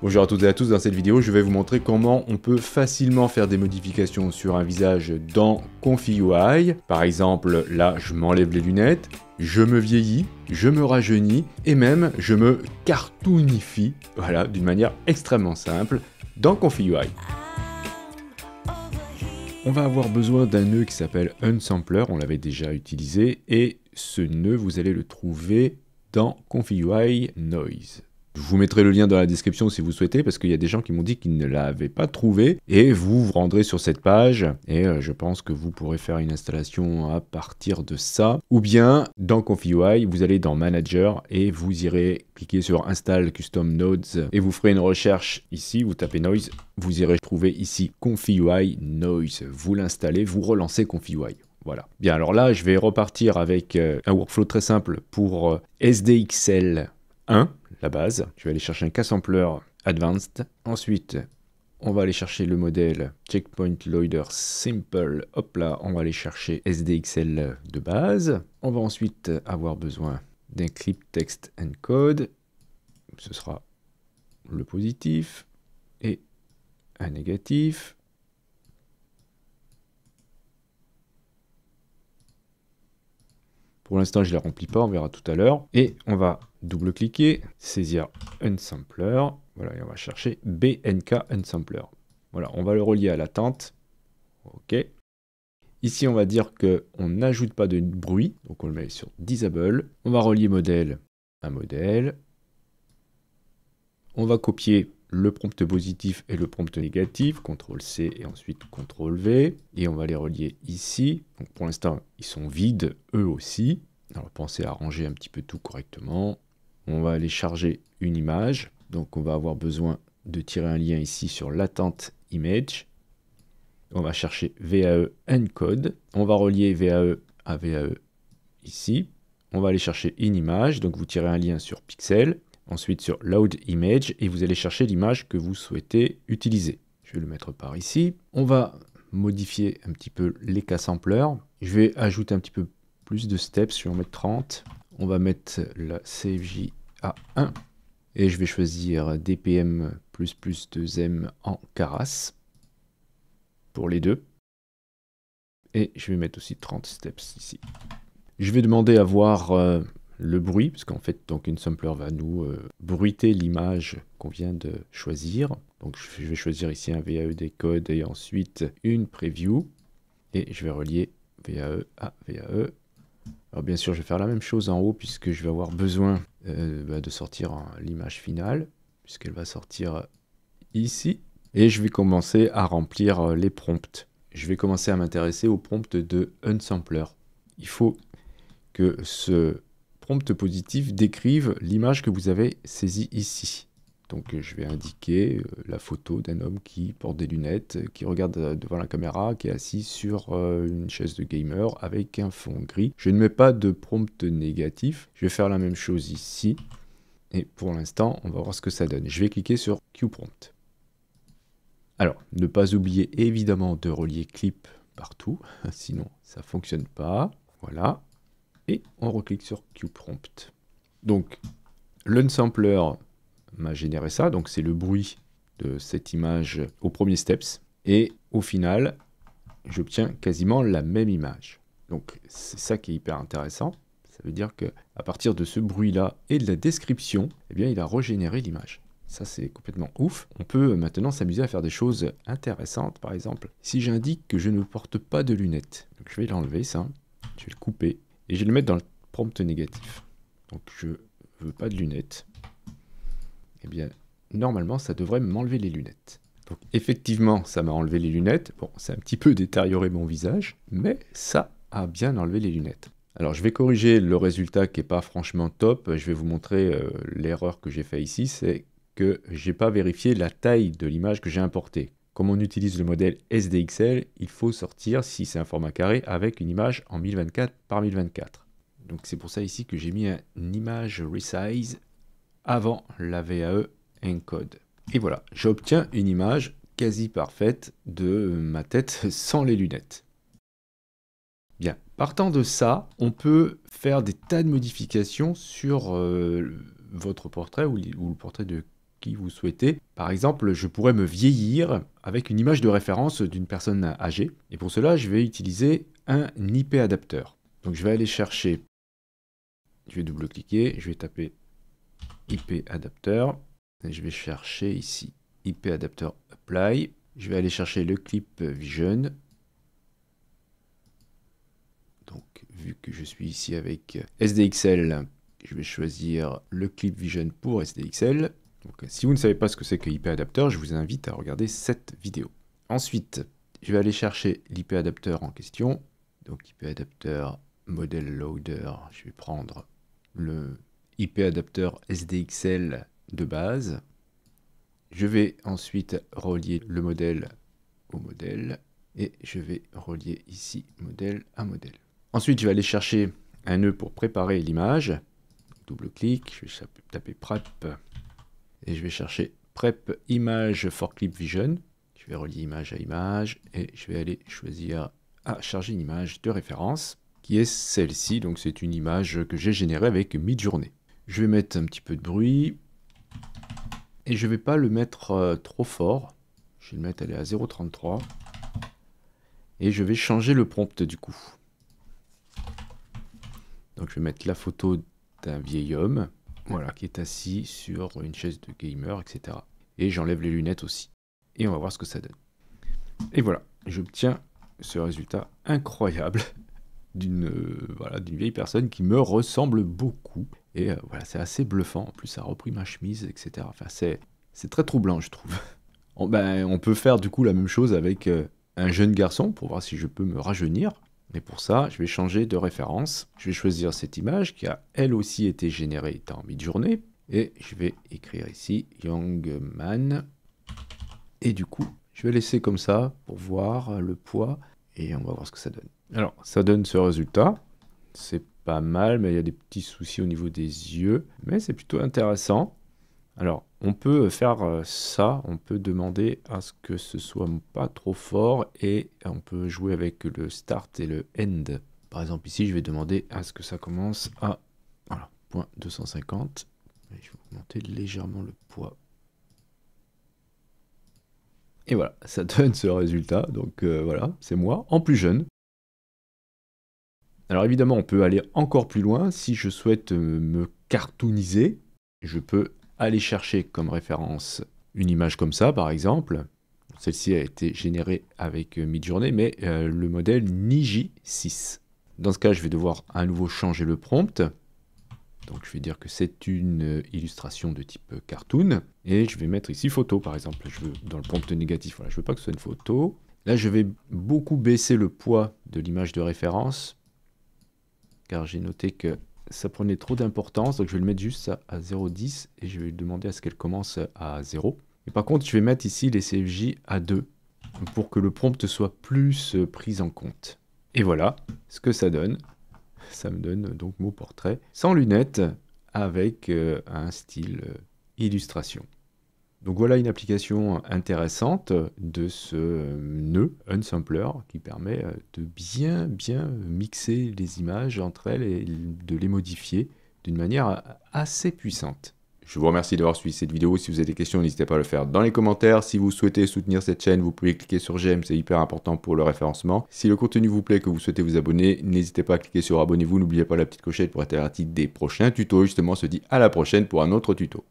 Bonjour à toutes et à tous, dans cette vidéo je vais vous montrer comment on peut facilement faire des modifications sur un visage dans Config UI. Par exemple, là je m'enlève les lunettes, je me vieillis, je me rajeunis et même je me cartoonifie, voilà, d'une manière extrêmement simple dans Config UI. On va avoir besoin d'un nœud qui s'appelle Unsampler, on l'avait déjà utilisé, et ce nœud vous allez le trouver dans Config UI Noise. Je vous mettrai le lien dans la description si vous souhaitez, parce qu'il y a des gens qui m'ont dit qu'ils ne l'avaient pas trouvé, et vous vous rendrez sur cette page, et je pense que vous pourrez faire une installation à partir de ça. Ou bien, dans Config UI, vous allez dans Manager, et vous irez cliquer sur Install Custom Nodes, et vous ferez une recherche ici, vous tapez Noise, vous irez trouver ici Config UI Noise. Vous l'installez, vous relancez Config UI. Voilà. Bien, alors là, je vais repartir avec un workflow très simple pour SDXL 1, la base. Je vais aller chercher un K-Sampler Advanced. Ensuite, on va aller chercher le modèle Checkpoint Loader Simple. Hop là, on va aller chercher SDXL de base. On va ensuite avoir besoin d'un clip text encode. Ce sera le positif et un négatif. Pour l'instant, je ne les remplis pas, on verra tout à l'heure. Et on va double-cliquer, saisir Unsampler. Voilà, et on va chercher BNK Unsampler. Voilà, on va le relier à l'attente. OK. Ici, on va dire qu'on n'ajoute pas de bruit. Donc, on le met sur Disable. On va relier modèle à modèle. On va copier le prompt positif et le prompt négatif. CTRL-C et ensuite CTRL-V. Et on va les relier ici. Donc, pour l'instant, ils sont vides, eux aussi. Alors, pensez à ranger un petit peu tout correctement. On va aller charger une image. Donc, on va avoir besoin de tirer un lien ici sur l'attente image. On va chercher VAE encode. On va relier VAE à VAE ici. On va aller chercher une image. Donc, vous tirez un lien sur pixel. Ensuite sur Load Image et vous allez chercher l'image que vous souhaitez utiliser. Je vais le mettre par ici. On va modifier un petit peu les K-samplers. Je vais ajouter un petit peu plus de steps. Je vais en mettre 30. On va mettre la CFJ à 1. Et je vais choisir DPM++ 2M en Keras pour les deux. Et je vais mettre aussi 30 steps ici. Je vais demander à voir le bruit, parce qu'en fait, donc, Unsampler va nous bruiter l'image qu'on vient de choisir. Donc, je vais choisir ici un VAE décode et ensuite une preview. Et je vais relier VAE à VAE. Alors, bien sûr, je vais faire la même chose en haut, puisque je vais avoir besoin de sortir l'image finale, puisqu'elle va sortir ici. Et je vais commencer à remplir les prompts. Je vais commencer à m'intéresser aux prompts de Unsampler. Il faut que ce prompt positif décrive l'image que vous avez saisie ici. Donc je vais indiquer la photo d'un homme qui porte des lunettes, qui regarde devant la caméra, qui est assis sur une chaise de gamer avec un fond gris. Je ne mets pas de prompt négatif. Je vais faire la même chose ici. Et pour l'instant, on va voir ce que ça donne. Je vais cliquer sur QPrompt. Alors, ne pas oublier évidemment de relier clip partout, sinon ça ne fonctionne pas. Voilà. Et on reclique sur QPrompt. Donc, l'unsampler m'a généré ça, donc c'est le bruit de cette image au premier steps. Et au final, j'obtiens quasiment la même image. Donc, c'est ça qui est hyper intéressant. Ça veut dire qu'à partir de ce bruit-là et de la description, eh bien, il a régénéré l'image. Ça, c'est complètement ouf. On peut maintenant s'amuser à faire des choses intéressantes. Par exemple, si j'indique que je ne porte pas de lunettes, donc je vais l'enlever, ça. Je vais le couper. Et je vais le mettre dans le prompt négatif. Donc je ne veux pas de lunettes. Eh bien, normalement, ça devrait m'enlever les lunettes. Donc effectivement, ça m'a enlevé les lunettes. Bon, c'est un petit peu détérioré mon visage, mais ça a bien enlevé les lunettes. Alors je vais corriger le résultat qui n'est pas franchement top. Je vais vous montrer l'erreur que j'ai fait ici. C'est que je n'ai pas vérifié la taille de l'image que j'ai importée. Comme on utilise le modèle SDXL, il faut sortir, si c'est un format carré, avec une image en 1024 par 1024. Donc c'est pour ça ici que j'ai mis une image resize avant la VAE encode. Et voilà, j'obtiens une image quasi parfaite de ma tête sans les lunettes. Bien, partant de ça, on peut faire des tas de modifications sur votre portrait ou le portrait de qui vous souhaitez. Par exemple, je pourrais me vieillir avec une image de référence d'une personne âgée. Et pour cela, je vais utiliser un IP adapteur. Donc je vais aller chercher, je vais double-cliquer, je vais taper IP adapteur. Et je vais chercher ici IP adapteur apply. Je vais aller chercher le clip vision. Donc vu que je suis ici avec SDXL, je vais choisir le clip vision pour SDXL. Donc, si vous ne savez pas ce que c'est que IP adapteur, je vous invite à regarder cette vidéo. Ensuite, je vais aller chercher l'IP adapteur en question. Donc IP adapteur model loader, je vais prendre le IP adapteur SDXL de base. Je vais ensuite relier le modèle au modèle et je vais relier ici modèle à modèle. Ensuite, je vais aller chercher un nœud pour préparer l'image. Double-clic, je vais taper prep et je vais chercher prep image for clip vision. Je vais relier image à image et je vais aller choisir à charger une image de référence qui est celle-ci. Donc c'est une image que j'ai générée avec Midjourney. Je vais mettre un petit peu de bruit et je ne vais pas le mettre trop fort. Je vais le mettre à 0,33 et je vais changer le prompt du coup. Donc je vais mettre la photo d'un vieil homme, voilà, qui est assis sur une chaise de gamer, etc. Et j'enlève les lunettes aussi. Et on va voir ce que ça donne. Et voilà, j'obtiens ce résultat incroyable d'une vieille personne qui me ressemble beaucoup. Et voilà, c'est assez bluffant. En plus, ça a repris ma chemise, etc. Enfin, c'est très troublant, je trouve. On peut faire du coup la même chose avec un jeune garçon pour voir si je peux me rajeunir. Mais pour ça, je vais changer de référence. Je vais choisir cette image qui a elle aussi été générée dans Midjourney. Et je vais écrire ici Young Man. Et du coup, je vais laisser comme ça pour voir le poids. Et on va voir ce que ça donne. Alors, ça donne ce résultat. C'est pas mal, mais il y a des petits soucis au niveau des yeux. Mais c'est plutôt intéressant. Alors, on peut faire ça, on peut demander à ce que ce soit pas trop fort et on peut jouer avec le start et le end. Par exemple, ici, je vais demander à ce que ça commence à 0.250. Et je vais augmenter légèrement le poids. Et voilà, ça donne ce résultat. Donc voilà, c'est moi, en plus jeune. Alors évidemment, on peut aller encore plus loin. Si je souhaite me cartooniser, je peux aller chercher comme référence une image comme ça, par exemple. Celle-ci a été générée avec Midjourney, mais le modèle Niji 6. Dans ce cas, je vais devoir à nouveau changer le prompt. Donc je vais dire que c'est une illustration de type cartoon. Et je vais mettre ici photo, par exemple. Je veux, dans le prompt négatif, voilà, je veux pas que ce soit une photo. Là, je vais beaucoup baisser le poids de l'image de référence, car j'ai noté que ça prenait trop d'importance, donc je vais le mettre juste à 0,10 et je vais lui demander à ce qu'elle commence à 0. Et par contre, je vais mettre ici les CFJ à 2 pour que le prompt soit plus pris en compte. Et voilà ce que ça donne. Ça me donne donc mon portrait sans lunettes avec un style illustration. Donc voilà une application intéressante de ce nœud Unsampler qui permet de bien mixer les images entre elles et de les modifier d'une manière assez puissante. Je vous remercie d'avoir suivi cette vidéo. Si vous avez des questions, n'hésitez pas à le faire dans les commentaires. Si vous souhaitez soutenir cette chaîne, vous pouvez cliquer sur j'aime, c'est hyper important pour le référencement. Si le contenu vous plaît et que vous souhaitez vous abonner, n'hésitez pas à cliquer sur abonnez-vous. N'oubliez pas la petite clochette pour être averti des prochains tutos. Justement, on se dit à la prochaine pour un autre tuto.